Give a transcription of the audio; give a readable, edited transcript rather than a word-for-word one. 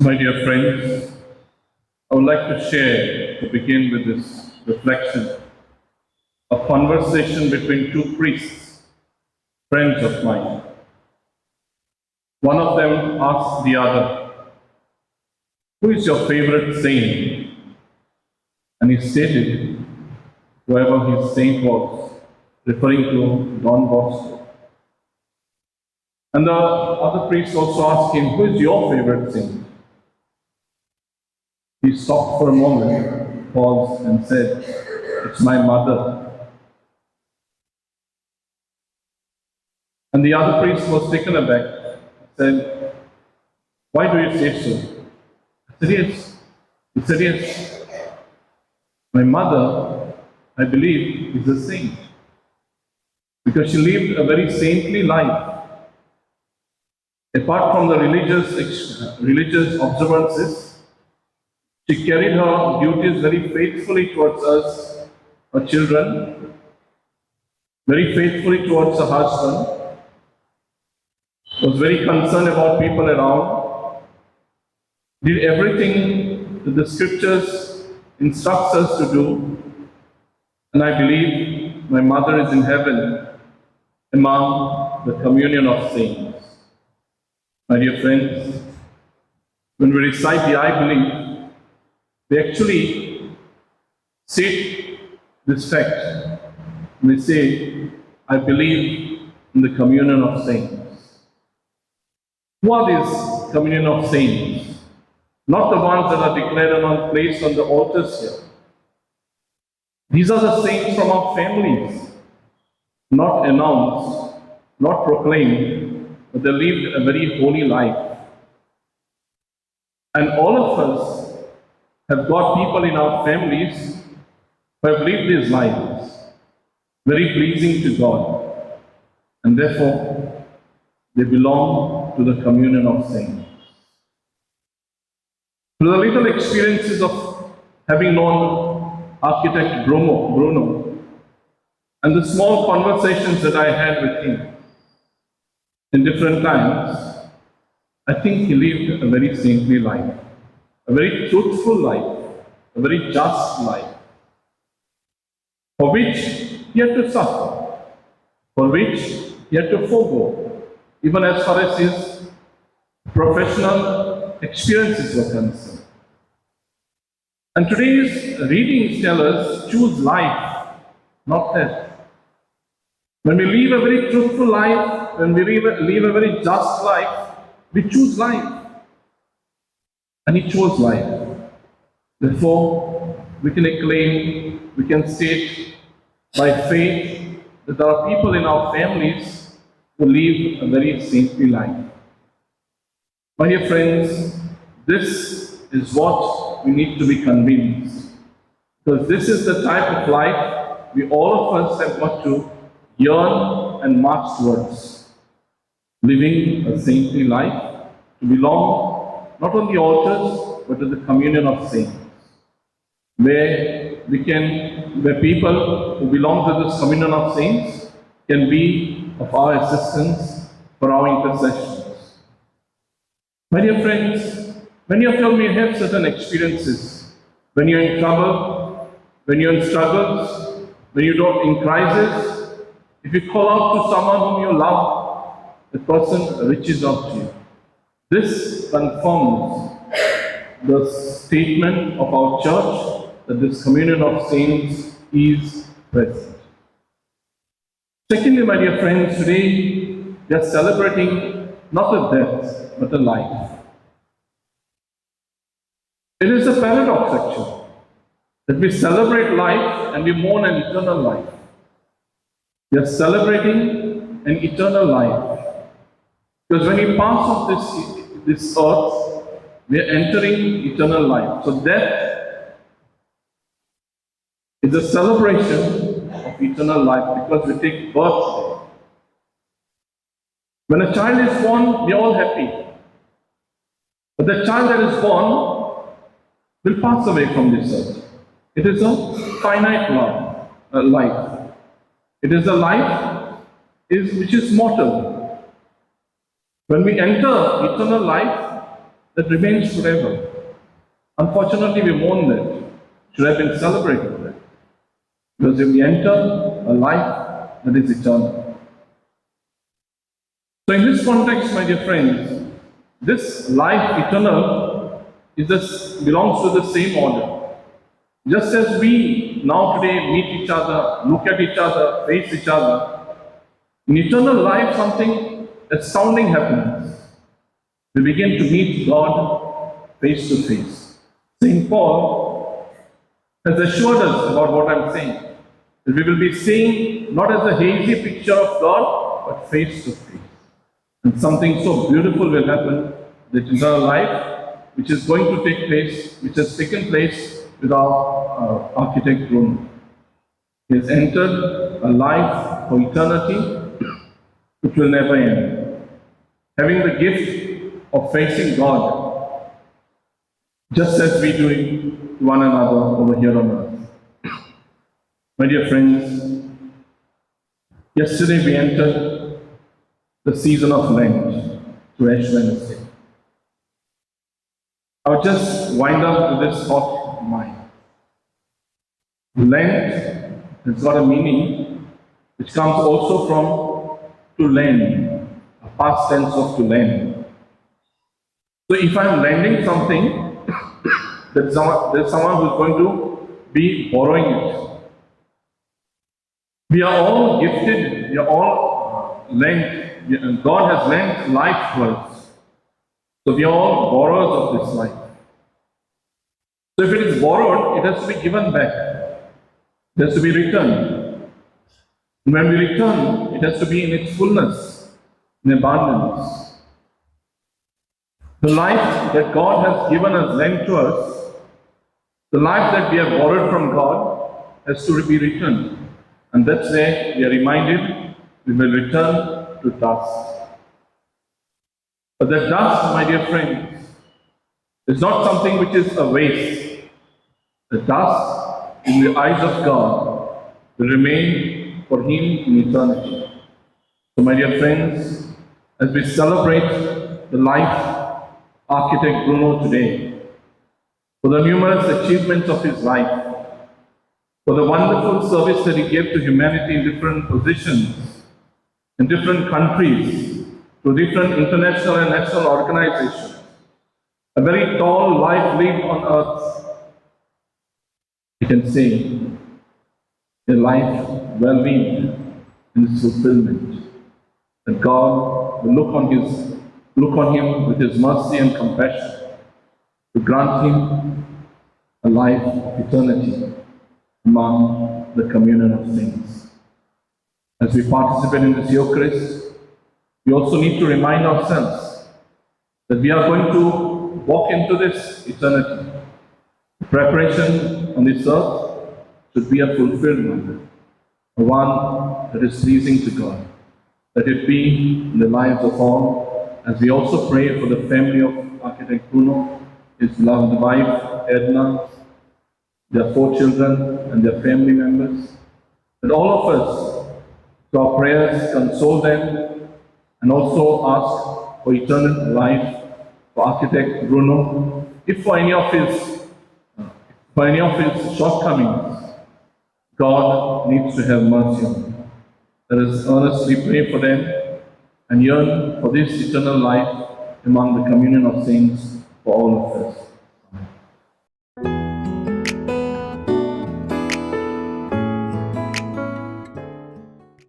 My dear friends, I would like to share, to begin with this reflection, a conversation between two priests, friends of mine. One of them asked the other, "Who is your favorite saint?" And he stated, whoever his saint was, referring to Don Bosco. And the other priest also asked him, "Who is your favorite saint?" He stopped for a moment, paused, and said, "It's my mother." And the other priest was taken aback, said, "Why do you say so?" I said, "Yes." He said, "Yes. My mother, I believe, is a saint, because she lived a very saintly life. Apart from the religious observances, she carried her duties very faithfully towards us, her children, very faithfully towards her husband, was very concerned about people around, did everything that the scriptures instructs us to do, and I believe my mother is in heaven among the communion of saints." My dear friends, when we recite the I believe, we actually state this fact. We say, "I believe in the communion of saints." What is communion of saints? Not the ones that are declared and placed on the altars here. These are the saints from our families, not announced, not proclaimed, but they lived a very holy life. And all of us have got people in our families who have lived these lives, very pleasing to God, and therefore they belong to the communion of saints. Through the little experiences of having known architect Bruno, and the small conversations that I had with him in different times, I think he lived a very saintly life, a very truthful life, a very just life, for which he had to suffer, for which he had to forego, even as far as his professional experiences were concerned. And today's readings tell us, choose life, not death. When we live a very truthful life, when we live a very just life, we choose life. And he chose life. Therefore, we can acclaim, we can state by faith that there are people in our families who live a very saintly life. My dear friends, this is what we need to be convinced. Because this is the type of life we all of us have got to yearn and march towards. Living a saintly life, to belong not on the altars, but to the communion of saints, where people who belong to this communion of saints can be of our assistance for our intercessions. My dear friends, many of you may have certain experiences when you're in trouble, when you're in struggles, when you're in crisis. If you call out to someone whom you love, the person reaches out to you. This confirms the statement of our church that this communion of saints is present. Secondly, my dear friends, today we are celebrating not a death, but a life. It is a paradox, actually, that we celebrate life and we mourn an eternal life. We are celebrating an eternal life. Because when we pass off this earth, we are entering eternal life. So death is a celebration of eternal life because we take birth there. When a child is born, we are all happy. But the child that is born will pass away from this earth. It is a finite life. It is a life which is mortal. When we enter eternal life, that remains forever. Unfortunately, we mourn that. Should have been celebrated that. Because we enter a life that is eternal. So in this context, my dear friends, this life eternal belongs to the same order. Just as we now today meet each other, look at each other, face each other, in eternal life something astounding happens. We begin to meet God face to face. St. Paul has assured us about what I'm saying, that we will be seeing not as a hazy picture of God, but face to face. And something so beautiful will happen, that eternal life, which is going to take place, which has taken place with our architect Bruno. He has entered a life for eternity, which will never end. Having the gift of facing God, just as we do to one another over here on earth. My dear friends, yesterday we entered the season of Lent, to Ash Wednesday. I'll just wind up with this thought in mind. Lent has got a meaning which comes also from to lend, a past tense of to lend. So if I'm lending something, there's someone who's going to be borrowing it. We are all gifted, we are all lent. God has lent life to us. So we are all borrowers of this life. So if it is borrowed, it has to be given back. It has to be returned. And when we return, it has to be in its fullness, in abundance. The life that God has given us, lent to us, the life that we have borrowed from God, has to be returned. And that's where we are reminded we will return to dust. But that dust, my dear friends, is not something which is a waste. The dust in the eyes of God will remain for Him in eternity. So my dear friends, as we celebrate the life architect Bruno today, for the numerous achievements of his life, for the wonderful service that he gave to humanity in different positions, in different countries, to different international and national organizations, a very tall life lived on earth, we can say, a life well lived in its fulfillment. That God will look on him with His mercy and compassion to grant him a life of eternity among the communion of saints. As we participate in this Eucharist, we also need to remind ourselves that we are going to walk into this eternity. The preparation on this earth should be a fulfilled one, a one that is pleasing to God. Let it be in the lives of all, as we also pray for the family of Architect Bruno, his beloved wife, Edna, their 4 children and their family members, that all of us, through our prayers, console them and also ask for eternal life for Architect Bruno. If for any of his shortcomings, God needs to have mercy on them. Let us earnestly pray for them and yearn for this eternal life among the communion of saints for all of us.